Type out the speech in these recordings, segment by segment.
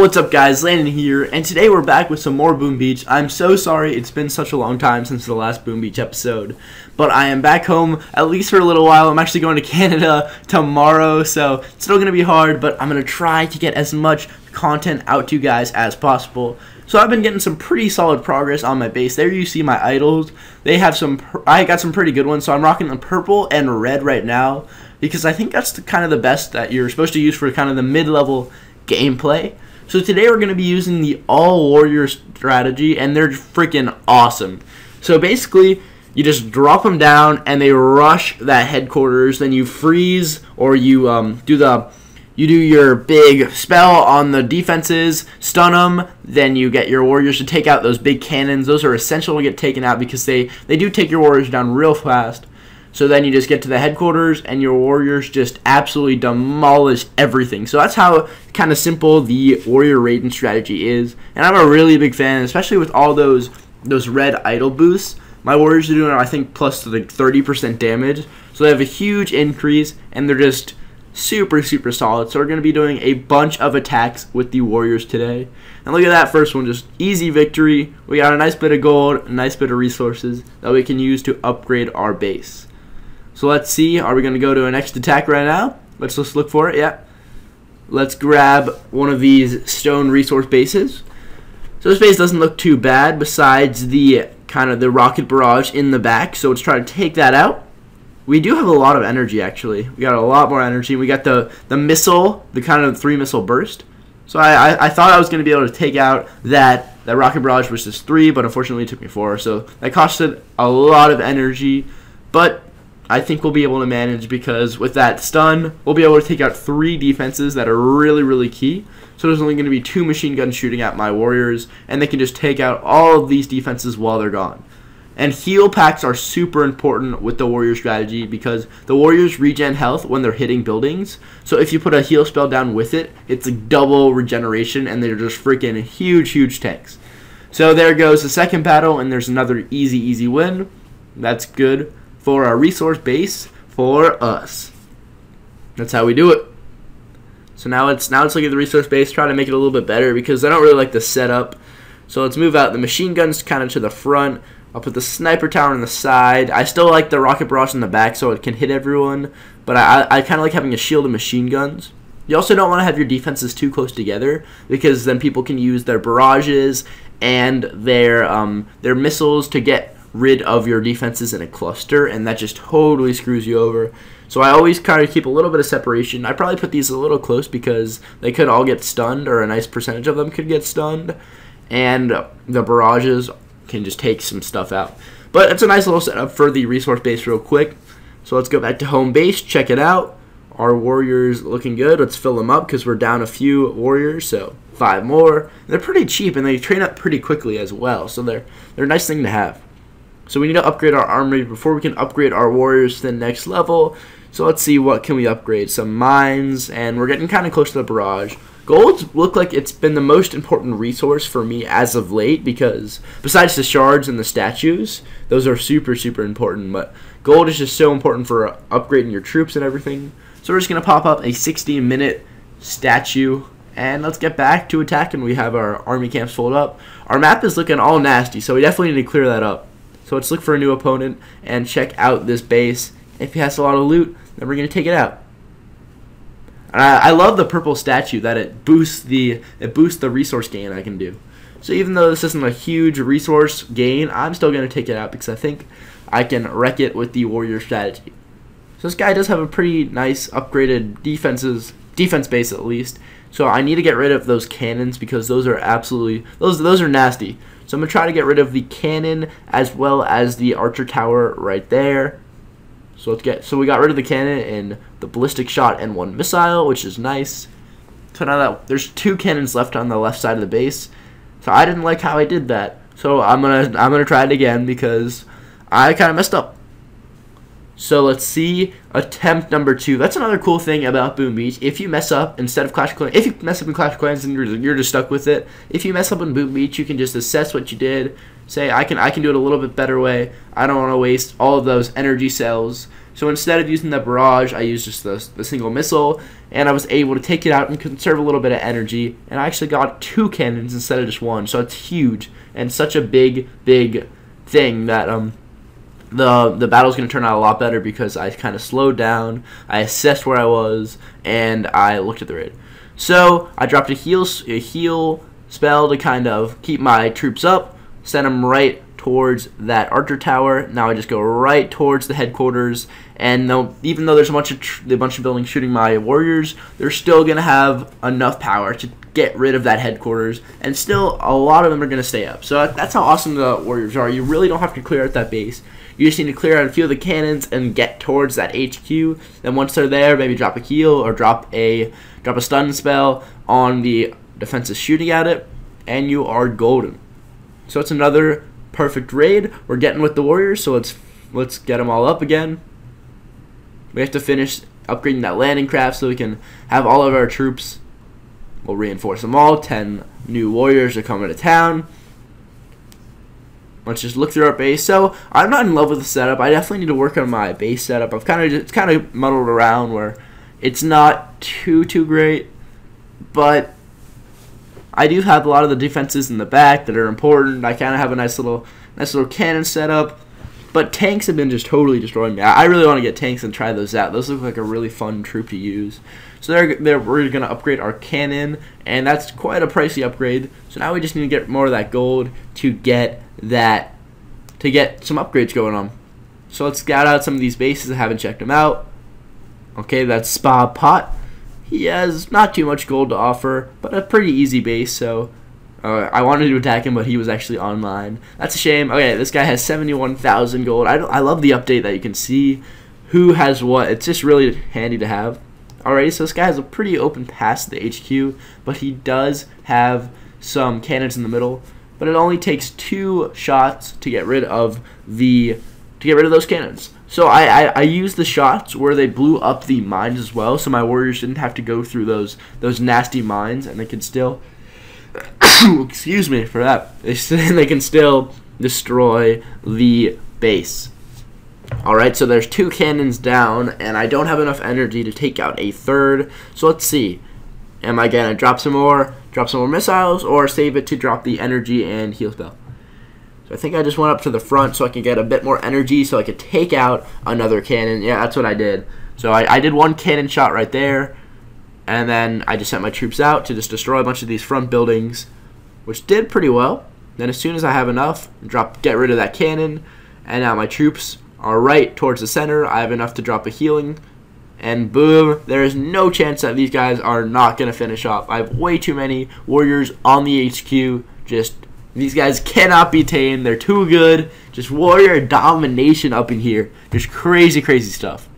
what's up guys, Landon here, and today we're back with some more Boom Beach. I'm so sorry it's been such a long time since the last Boom Beach episode, but I am back home at least for a little while. I'm actually going to Canada tomorrow, so it's still going to be hard, but I'm going to try to get as much content out to you guys as possible. So I've been getting some pretty solid progress on my base. There you see my idols. They have I got some pretty good ones, so I'm rocking the purple and red right now because I think that's kind of the best that you're supposed to use for kind of the mid-level gameplay. So today we're going to be using the all warrior strategy, and they're freaking awesome. So basically, you just drop them down and they rush that headquarters. Then you freeze, or you do your big spell on the defenses, stun them. Then you get your warriors to take out those big cannons. Those are essential to get taken out because they do take your warriors down real fast. So then you just get to the headquarters and your warriors just absolutely demolish everything. So that's how kind of simple the warrior raiding strategy is. And I'm a really big fan, especially with all those red idol boosts. My warriors are doing, I think, plus like 30% damage. So they have a huge increase and they're just super solid. So we're going to be doing a bunch of attacks with the warriors today. And look at that first one, just easy victory. We got a nice bit of gold, a nice bit of resources that we can use to upgrade our base. So let's see, are we going to go to our next attack right now? Let's just look for it, yeah. Let's grab one of these stone resource bases. So this base doesn't look too bad besides the kind of the rocket barrage in the back. So let's try to take that out. We do have a lot of energy actually. We got a lot more energy. We got the missile, the kind of 3 missile burst. So I thought I was going to be able to take out that rocket barrage, which is 3, but unfortunately it took me 4. So that costed a lot of energy, but I think we'll be able to manage because with that stun, we'll be able to take out 3 defenses that are really key. So there's only going to be 2 machine guns shooting at my warriors, and they can just take out all of these defenses while they're gone. And heal packs are super important with the warrior strategy because the warriors regen health when they're hitting buildings. So if you put a heal spell down with it, it's a double regeneration, and they're just freaking huge tanks. So there goes the second battle, and there's another easy win. That's good for our resource base for us. That's how we do it. So now let's look at the resource base, try to make it a little bit better because I don't really like the setup. So let's move out the machine guns kind of to the front. I'll put the sniper tower on the side. I still like the rocket barrage in the back so it can hit everyone, but I kind of like having a shield of machine guns. You also don't want to have your defenses too close together because then people can use their barrages and their missiles to get rid of your defenses in a cluster, and that just totally screws you over. So I always kind of keep a little bit of separation. I probably put these a little close because they could all get stunned, or a nice percentage of them could get stunned, and the barrages can just take some stuff out. But it's a nice little setup for the resource base real quick. So let's go back to home base, check it out. Our warriors looking good. Let's fill them up because we're down a few warriors, so 5 more. They're pretty cheap and they train up pretty quickly as well, so they're a nice thing to have. So we need to upgrade our armory before we can upgrade our warriors to the next level. So let's see, what can we upgrade? Some mines, and we're getting kind of close to the barrage. Gold look like it's been the most important resource for me as of late because besides the shards and the statues, those are super important, but gold is just so important for upgrading your troops and everything. So we're just going to pop up a 16-minute statue, and let's get back to attacking. We have our army camps filled up. Our map is looking all nasty, so we definitely need to clear that up. So let's look for a new opponent and check out this base. If he has a lot of loot, then we're going to take it out. I love the purple statue that it boosts the resource gain I can do. So even though this isn't a huge resource gain, I'm still going to take it out because I think I can wreck it with the warrior strategy. So this guy does have a pretty nice upgraded defense base at least. So I need to get rid of those cannons because those are absolutely those are nasty. So I'm going to try to get rid of the cannon as well as the archer tower right there. So we got rid of the cannon and the ballistic shot and 1 missile, which is nice. So now that there's 2 cannons left on the left side of the base. So I didn't like how I did that. So I'm gonna try it again because I kind of messed up. So let's see attempt number 2. That's another cool thing about Boom Beach. If you mess up instead of Clash of Clans, if you mess up in Clash of Clans, then you're just stuck with it. If you mess up in Boom Beach, you can just assess what you did. Say I can do it a little bit better way. I don't want to waste all of those energy cells. So instead of using the barrage, I used just the single missile, and I was able to take it out and conserve a little bit of energy. And I actually got 2 cannons instead of just 1. So it's huge and such a big thing that the battle's going to turn out a lot better because I kind of slowed down, I assessed where I was, and I looked at the raid. So I dropped a heal spell to kind of keep my troops up, send them right towards that archer tower. Now I just go right towards the headquarters, and even though there's a bunch of buildings shooting my warriors, they're still going to have enough power to get rid of that headquarters, and still a lot of them are going to stay up. So that's how awesome the warriors are. You really don't have to clear out that base. You just need to clear out a few of the cannons and get towards that HQ. Then once they're there, maybe drop a heal or drop a stun spell on the defenses shooting at it, and you are golden. So it's another perfect raid. We're getting with the warriors, so let's get them all up again. We have to finish upgrading that landing craft so we can have all of our troops. We'll reinforce them all. 10 new warriors are coming to town. Let's just look through our base. So I'm not in love with the setup. I definitely need to work on my base setup. It's kind of muddled around where it's not too great, but I do have a lot of the defenses in the back that are important. I kind of have a nice little cannon setup, but tanks have been just totally destroying me. I really want to get tanks and try those out. Those look like a really fun troop to use. So we're going to upgrade our cannon, and that's quite a pricey upgrade. So now we just need to get more of that gold to get some upgrades going on. So let's scout out some of these bases. I haven't checked them out. Okay, that's Spa Pot. He has not too much gold to offer, but a pretty easy base, so I wanted to attack him, but he was actually online. That's a shame. Okay, this guy has 71,000 gold. I love the update that you can see who has what. It's just really handy to have. Alrighty, so this guy has a pretty open pass to the HQ, but he does have some cannons in the middle. But it only takes 2 shots to get rid of those cannons. So I used the shots where they blew up the mines as well, so my warriors didn't have to go through those nasty mines, and they could still excuse me for that. They can still destroy the base. Alright, so there's 2 cannons down, and I don't have enough energy to take out a third. So let's see. Am I gonna drop some more missiles, or save it to drop the energy and heal spell? So I think I just went up to the front so I can get a bit more energy so I could take out another cannon. Yeah, that's what I did. So I did 1 cannon shot right there, and then I just sent my troops out to just destroy a bunch of these front buildings, which did pretty well. Then as soon as I have enough, get rid of that cannon, and now my troops are right towards the center. I have enough to drop a healing, and boom, there is no chance that these guys are not going to finish off. I have way too many warriors on the HQ. These guys cannot be tamed. They're too good. Just warrior domination up in here. Just crazy stuff.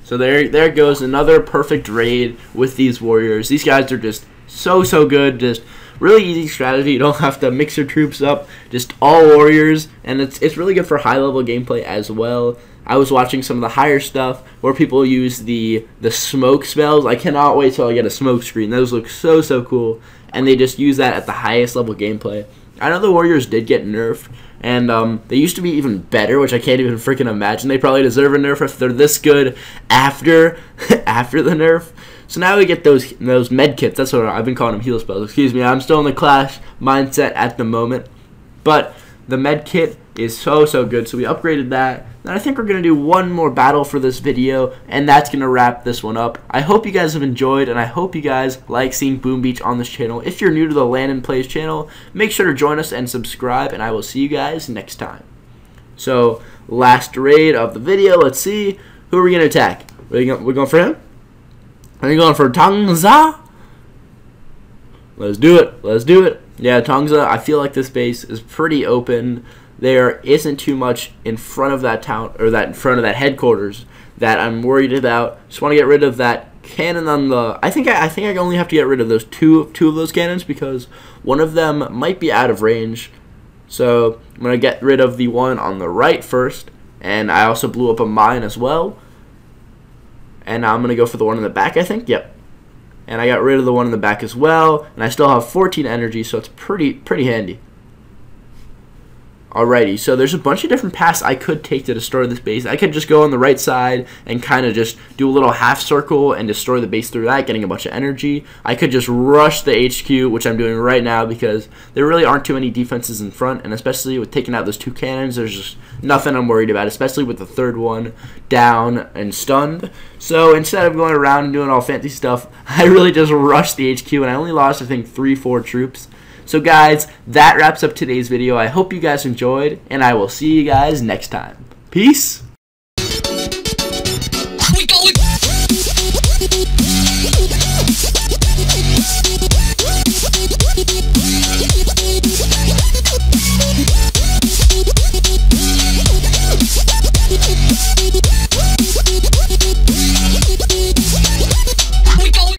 So there goes another perfect raid with these warriors. These guys are just so good. Just really easy strategy. You don't have to mix your troops up. Just all warriors, and it's really good for high level gameplay as well. I was watching some of the higher stuff where people use the smoke spells. I cannot wait till I get a smoke screen. Those look so cool, and they just use that at the highest level gameplay. I know the warriors did get nerfed, and they used to be even better, which I can't even freaking imagine. They probably deserve a nerf if they're this good after the nerf. So now we get those med kits. That's what I've been calling them, heal spells. Excuse me, I'm still in the Clash mindset at the moment. But the med kit is so good, so we upgraded that. Then I think we're going to do one more battle for this video, and that's going to wrap this one up. I hope you guys have enjoyed, and I hope you guys like seeing Boom Beach on this channel. If you're new to the LandonPlays channel, make sure to join us and subscribe, and I will see you guys next time. So, last raid of the video. Let's see. Who are we going to attack? We're going for him? Are you going for Tongza? Let's do it. Yeah, Tongza, I feel like this base is pretty open. There isn't too much in front of that town, or in front of that headquarters, that I'm worried about. Just want to get rid of that cannon on the. I think I only have to get rid of those two of those cannons, because one of them might be out of range. So I'm going to get rid of the one on the right first, and I also blew up a mine as well. And now I'm going to go for the one in the back, I think. Yep. And I got rid of the one in the back as well, and I still have 14 energy, so it's pretty handy. Alrighty, so there's a bunch of different paths I could take to destroy this base. I could just go on the right side and kind of just do a little half circle and destroy the base through that, getting a bunch of energy. I could just rush the HQ, which I'm doing right now because there really aren't too many defenses in front, and especially with taking out those 2 cannons, there's just nothing I'm worried about, especially with the third one down and stunned. So instead of going around and doing all fancy stuff, I really just rushed the HQ, and I only lost, I think, 3-4 troops. So guys, that wraps up today's video. I hope you guys enjoyed, and I will see you guys next time. Peace!